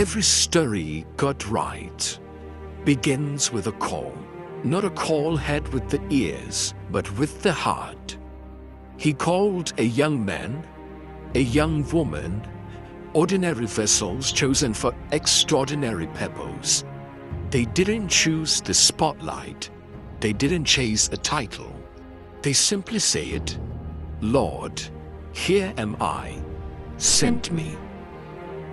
Every story got right begins with a call. Not a call heard with the ears, but with the heart. He called a young man, a young woman, ordinary vessels chosen for extraordinary purpose. They didn't choose the spotlight. They didn't chase a title. They simply said, "Lord, here am I, send me."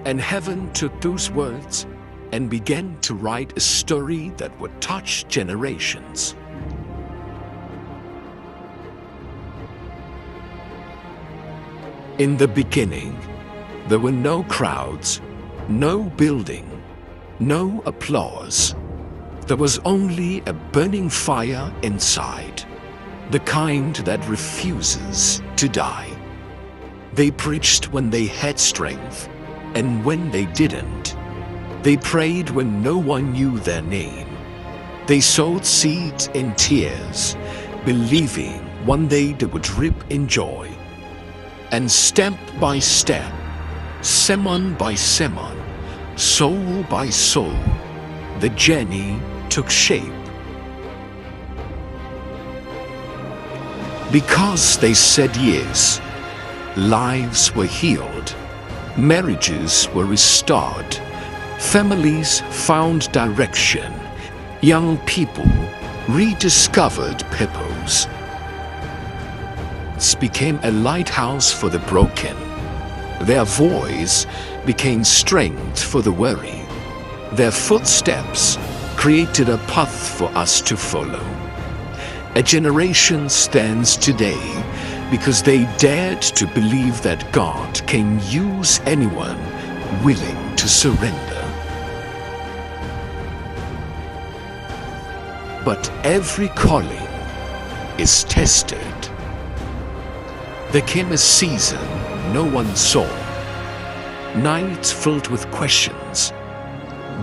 And heaven took those words and began to write a story that would touch generations. In the beginning, there were no crowds, no building, no applause. There was only a burning fire inside, the kind that refuses to die. They preached when they had strength, and when they didn't. They prayed when no one knew their name. They sowed seeds in tears, believing one day they would reap in joy. And step by step, sermon by sermon, soul by soul, the journey took shape. Because they said yes, lives were healed, marriages were restored, families found direction, young people rediscovered purpose. It became a lighthouse for the broken. Their voice became strength for the weary. Their footsteps created a path for us to follow. A generation stands today because they dared to believe that God can use anyone willing to surrender. But every calling is tested. There came a season no one saw, nights filled with questions,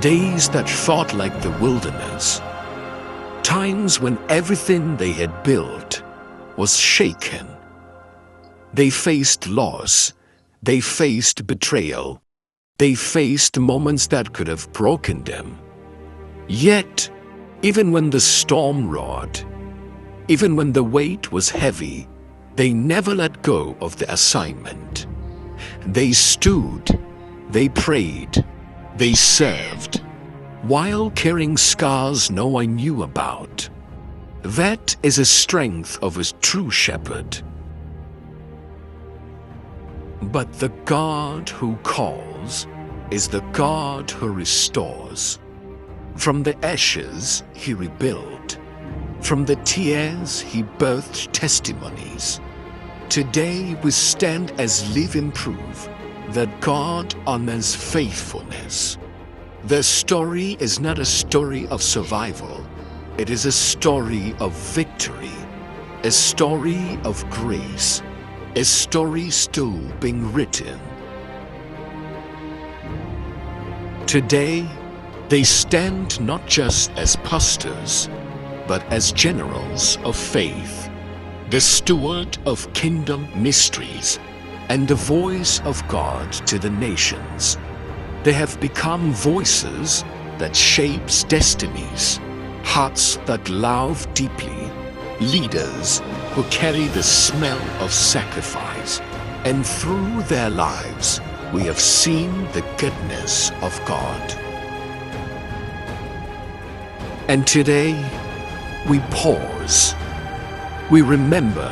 days that felt like the wilderness, times when everything they had built was shaken. They faced loss, they faced betrayal, they faced moments that could have broken them. Yet, even when the storm roared, even when the weight was heavy, they never let go of the assignment. They stood, they prayed, they served, while carrying scars no one knew about. That is a strength of a true shepherd. But the God who calls is the God who restores. From the ashes he rebuilt. From the tears he birthed testimonies. Today we stand as living proof that God honors faithfulness. The story is not a story of survival. It is a story of victory, a story of grace, a story still being written. Today, they stand not just as pastors, but as generals of faith, the steward of kingdom mysteries, and the voice of God to the nations. They have become voices that shapes destinies, hearts that love deeply, leaders who carry the smell of sacrifice. And through their lives, we have seen the goodness of God. And today, we pause, we remember,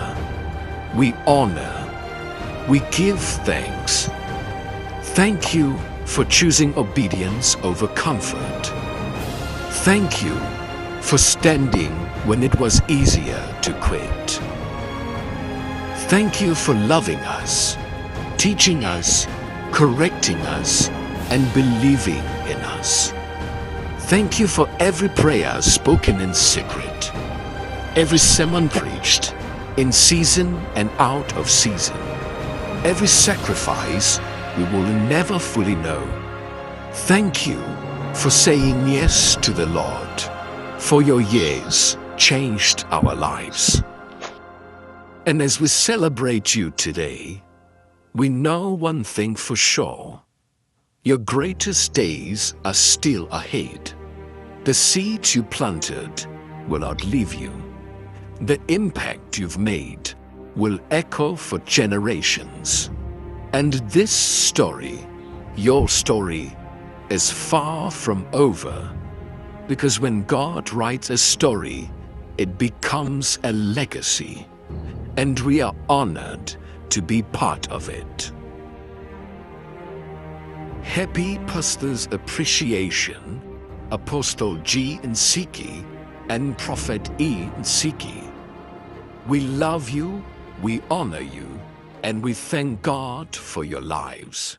we honor, we give thanks. Thank you for choosing obedience over comfort. Thank you for standing when it was easier to quit. Thank you for loving us, teaching us, correcting us, and believing in us. Thank you for every prayer spoken in secret, every sermon preached in season and out of season, every sacrifice we will never fully know. Thank you for saying yes to the Lord, for your years changed our lives. And as we celebrate you today, we know one thing for sure. Your greatest days are still ahead. The seeds you planted will outlive you. The impact you've made will echo for generations. And this story, your story, is far from over. Because when God writes a story, it becomes a legacy. And we are honored to be part of it. Happy Pastor's Appreciation, Apostle G. Nsiki and Prophet E. Nsiki. We love you, we honor you, and we thank God for your lives.